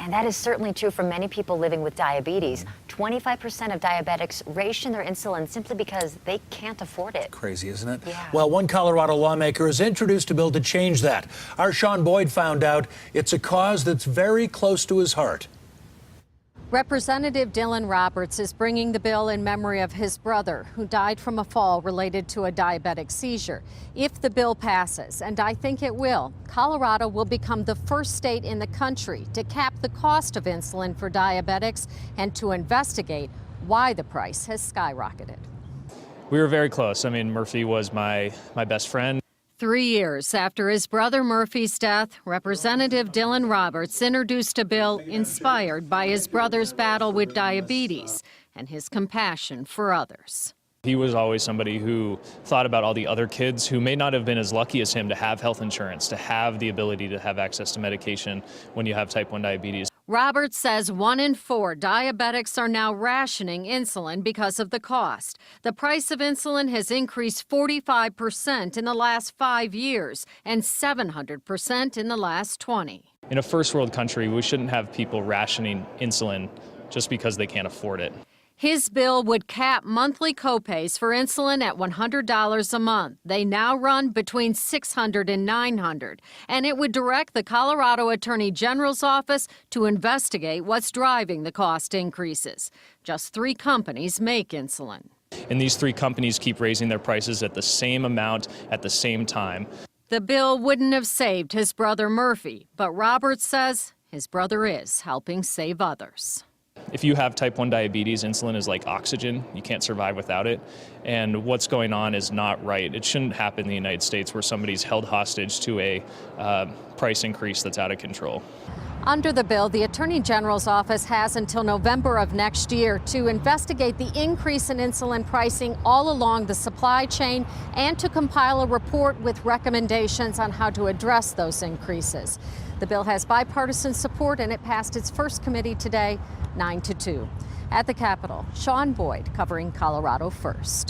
And that is certainly true for many people living with diabetes. 25% of diabetics ration their insulin simply because they can't afford it. Crazy, isn't it? Yeah. Well, one Colorado lawmaker has introduced a bill to change that. Our Sean Boyd found out it's a cause that's very close to his heart. Representative Dylan Roberts is bringing the bill in memory of his brother, who died from a fall related to a diabetic seizure. If the bill passes, and I think it will, Colorado will become the first state in the country to cap the cost of insulin for diabetics and to investigate why the price has skyrocketed. We were very close. I mean, Murphy was my best friend. 3 years after his brother Murphy's death, Representative Dylan Roberts introduced a bill inspired by his brother's battle with diabetes and his compassion for others. He was always somebody who thought about all the other kids who may not have been as lucky as him to have health insurance, to have the ability to have access to medication when you have type 1 diabetes. Roberts says 1 in 4 diabetics are now rationing insulin because of the cost. The price of insulin has increased 45% in the last 5 years and 700% in the last 20. In a first world country, we shouldn't have people rationing insulin just because they can't afford it. His bill would cap monthly copays for insulin at $100 a month. They now run between $600 and $900. And it would direct the Colorado Attorney General's office to investigate what's driving the cost increases. Just 3 companies make insulin. And these 3 companies keep raising their prices at the same amount at the same time. The bill wouldn't have saved his brother Murphy, but Roberts says his brother is helping save others. If you have type 1 diabetes, insulin is like oxygen. You can't survive without it. And what's going on is not right. It shouldn't happen in the United States where somebody's held hostage to a price increase that's out of control. Under the bill, the Attorney General's office has until November of next year to investigate the increase in insulin pricing all along the supply chain and to compile a report with recommendations on how to address those increases. The bill has bipartisan support and it passed its first committee today, 9-2. At the Capitol, Sean Boyd covering Colorado First.